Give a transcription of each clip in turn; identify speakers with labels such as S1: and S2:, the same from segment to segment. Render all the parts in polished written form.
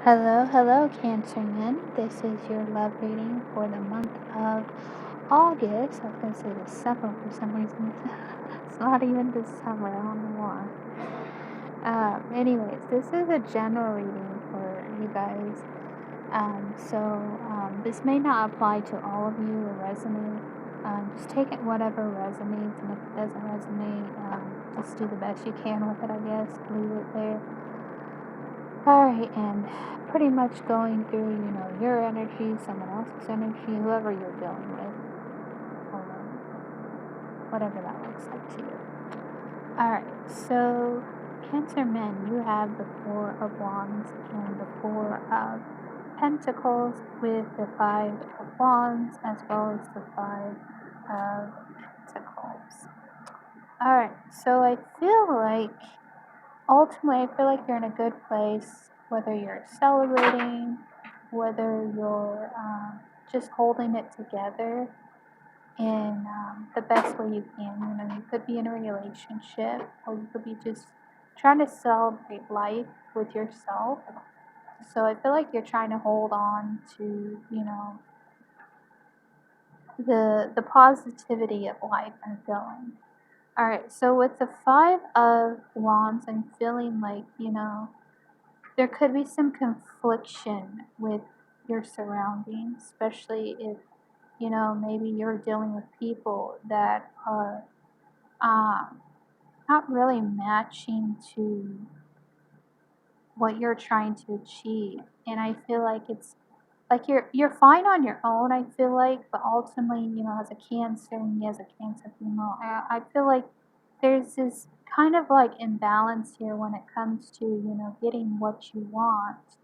S1: Hello, hello, Cancer Men. This is your love reading for the month of August. I was going to say December for some reason. It's not even December. I don't know why. Anyways, this is a general reading for you guys. This may not apply to all of you or resonate. Just take it whatever resonates, and if it doesn't resonate, just do the best you can with it, I guess. Leave it there. Alright, and pretty much going through, your energy, someone else's energy, whoever you're dealing with, or whatever that looks like to you. Alright, so Cancer Men, you have the Four of Wands and the Four of Pentacles with the Five of Wands as well as the Five of Pentacles. Alright, so I feel like ultimately, I feel like you're in a good place, whether you're celebrating, whether you're just holding it together in the best way you can. You could be in a relationship, or you could be just trying to celebrate life with yourself. So I feel like you're trying to hold on to, the positivity of life and feeling. Alright, so with the Five of Wands, I'm feeling like, there could be some confliction with your surroundings, especially if, maybe you're dealing with people that are not really matching to what you're trying to achieve. And I feel like it's like you're fine on your own, I feel like, but ultimately, as a Cancer, and me as a Cancer female, I feel like there's this kind of like imbalance here when it comes to, getting what you want.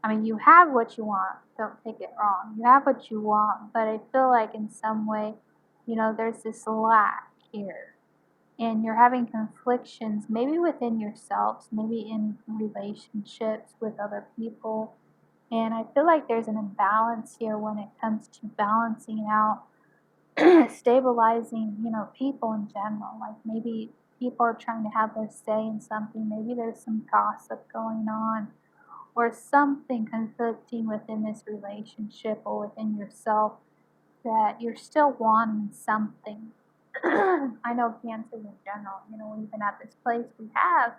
S1: I mean, you have what you want, don't take it wrong. You have what you want, but I feel like in some way, there's this lack here. And you're having conflictions, maybe within yourselves, maybe in relationships with other people. And I feel like there's an imbalance here when it comes to balancing out, stabilizing, people in general. Like maybe people are trying to have their say in something. Maybe there's some gossip going on or something conflicting within this relationship or within yourself that you're still wanting something. I know Cancers in general, we've been at this place, we have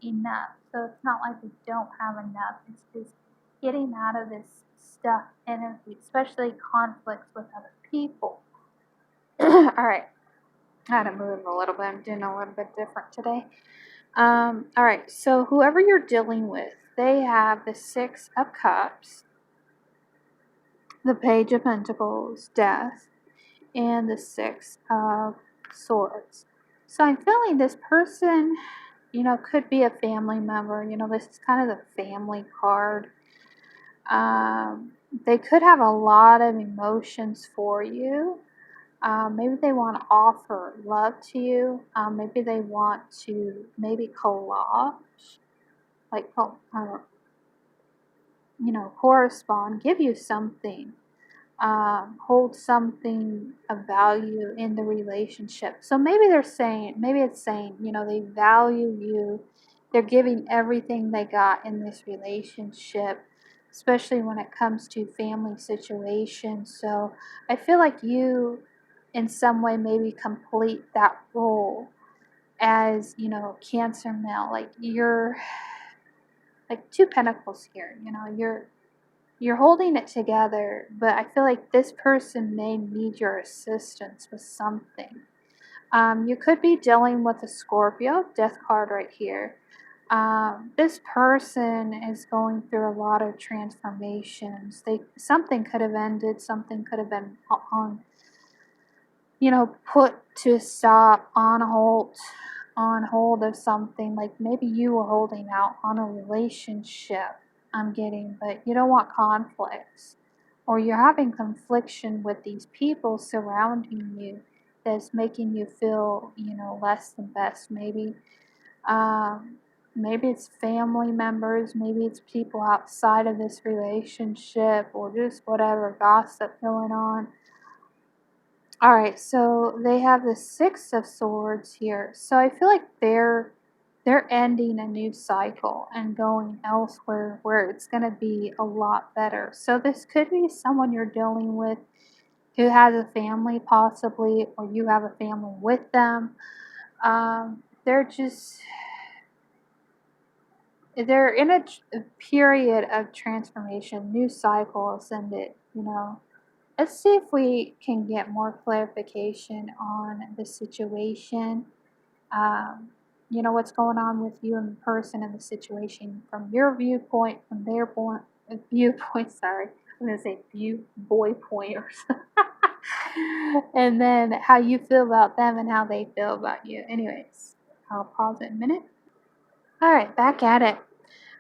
S1: enough. So it's not like we don't have enough. It's just getting out of this stuck energy, especially conflicts with other people. All right. I had to move a little bit. I'm doing a little bit different today. All right. So whoever you're dealing with, they have the Six of Cups, the Page of Pentacles, Death, and the Six of Swords. So I'm feeling this person, could be a family member. This is kind of the family card. They could have a lot of emotions for you. Maybe they want to offer love to you. Maybe they want to collage, like, correspond, give you something, hold something of value in the relationship. So maybe it's saying, they value you. They're giving everything they got in this relationship, especially when it comes to family situations. So I feel like you, in some way, maybe complete that role as, Cancer male. Like you're like Two Pentacles here. You're holding it together, but I feel like this person may need your assistance with something. You could be dealing with a Scorpio, Death card right here. This person is going through a lot of transformations. Something could have ended, something could have been on, put to stop, on hold of something. Like maybe you were holding out on a relationship, I'm getting, but you don't want conflicts, or you're having confliction with these people surrounding you that's making you feel, less than best. Maybe it's family members, maybe it's people outside of this relationship, or just whatever gossip going on. Alright, so they have the Six of Swords here. So I feel like they're they're ending a new cycle and going elsewhere where it's going to be a lot better. So this could be someone you're dealing with who has a family possibly, or you have a family with them. They're just, they're in a period of transformation, new cycle ascended, you know. Let's see if we can get more clarification on the situation. Um, you know, what's going on with you and the person and the situation from your viewpoint, from their viewpoint, sorry. I'm going to say view boy point or something. And then how you feel about them and how they feel about you. Anyways, I'll pause it a minute. All right, back at it.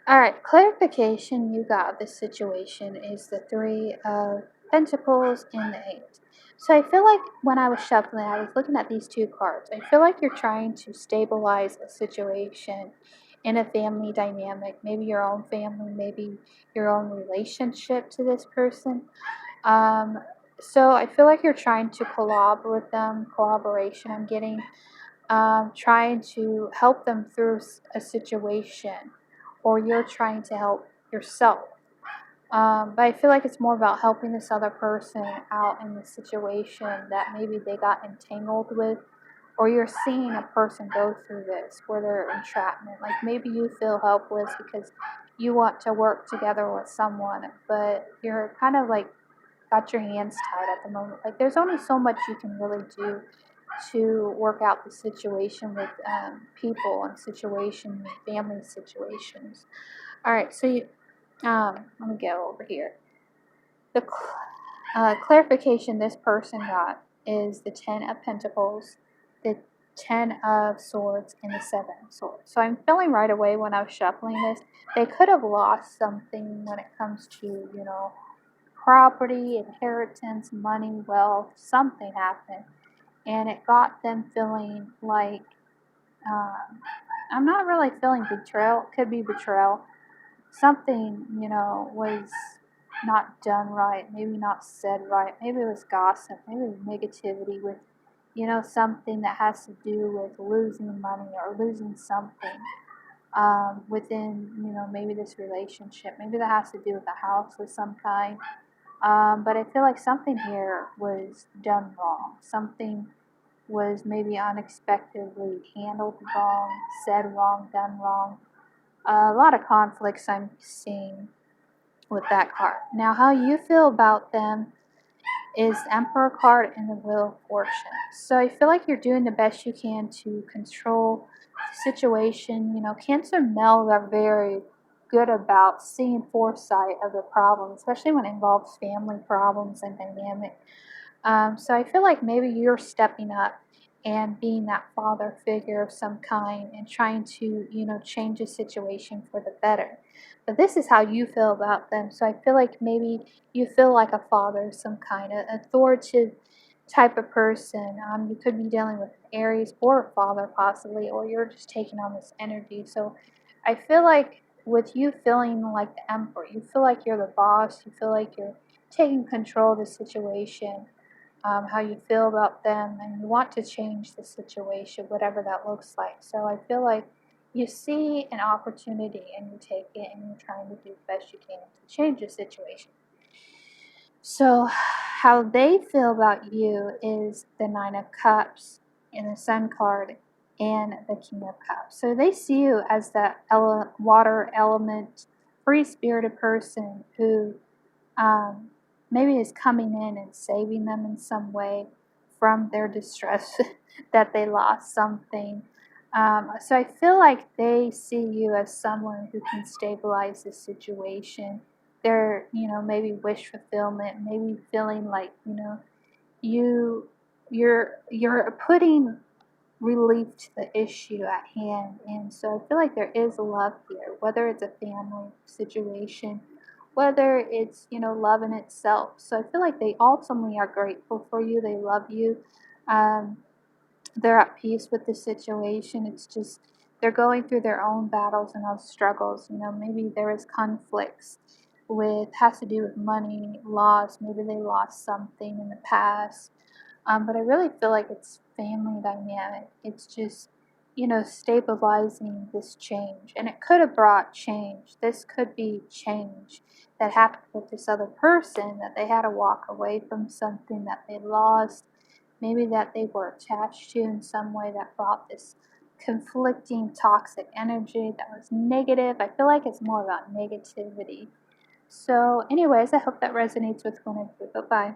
S1: All right, clarification you got of this situation is the Three of Pentacles and the Eight. So I feel like when I was shuffling, I was looking at these two cards. I feel like you're trying to stabilize a situation in a family dynamic, maybe your own family, maybe your own relationship to this person. Um, so I feel like you're trying to collaborate with them, collaboration I'm getting, trying to help them through a situation, or you're trying to help yourself. But I feel like it's more about helping this other person out in the situation that maybe they got entangled with, or you're seeing a person go through this where they're entrapment. Like maybe you feel helpless because you want to work together with someone, but you're kind of like got your hands tied at the moment. Like there's only so much you can really do to work out the situation with people and situation, family situations. All right, so you, let me go over here. The clarification this person got is the Ten of Pentacles, the Ten of Swords, and the Seven of Swords. So I'm feeling right away when I was shuffling this, they could have lost something when it comes to, you know, property, inheritance, money, wealth, something happened. And it got them feeling like, um, I'm not really feeling betrayal. It could be betrayal. Something, you know, was not done right, maybe not said right, maybe it was gossip, maybe it was negativity with, you know, something that has to do with losing money or losing something within, you know, maybe this relationship. Maybe that has to do with a house of some kind. But I feel like something here was done wrong. Something was maybe unexpectedly handled wrong, said wrong, done wrong. A lot of conflicts I'm seeing with that card. Now, how you feel about them is the Emperor card and the Wheel of Fortune. So I feel like you're doing the best you can to control the situation. You know, Cancer males are very good about seeing foresight of the problem, especially when it involves family problems and dynamic. So I feel like maybe you're stepping up and being that father figure of some kind and trying to, you know, change the situation for the better. But this is how you feel about them. So I feel like maybe you feel like a father of some kind, an authoritative type of person. You could be dealing with an Aries or a father possibly, or you're just taking on this energy. So I feel like with you feeling like the emperor, you feel like you're the boss, you feel like you're taking control of the situation, how you feel about them, and you want to change the situation, whatever that looks like. So I feel like you see an opportunity and you take it and you're trying to do the best you can to change the situation. So, how they feel about you is the Nine of Cups and the Sun card and the King of Cups. So, they see you as that water element, free spirited person who um, maybe is coming in and saving them in some way from their distress that they lost something. So I feel like they see you as someone who can stabilize the situation. They're, you know, maybe wish fulfillment, maybe feeling like, you know, you you're putting relief to the issue at hand. And so I feel like there is love here, whether it's a family situation, whether it's, you know, love in itself. So I feel like they ultimately are grateful for you. They love you. Um, they're at peace with the situation. It's just they're going through their own battles and own struggles. You know, maybe there is conflicts with has to do with money, loss. Maybe they lost something in the past, but I really feel like it's family dynamic. It's just, stabilizing this change. And it could have brought change. This could be change that happened with this other person, that they had to walk away from something that they lost, maybe that they were attached to in some way that brought this conflicting toxic energy that was negative. I feel like it's more about negativity. So anyways, I hope that resonates with one of you. Bye-bye.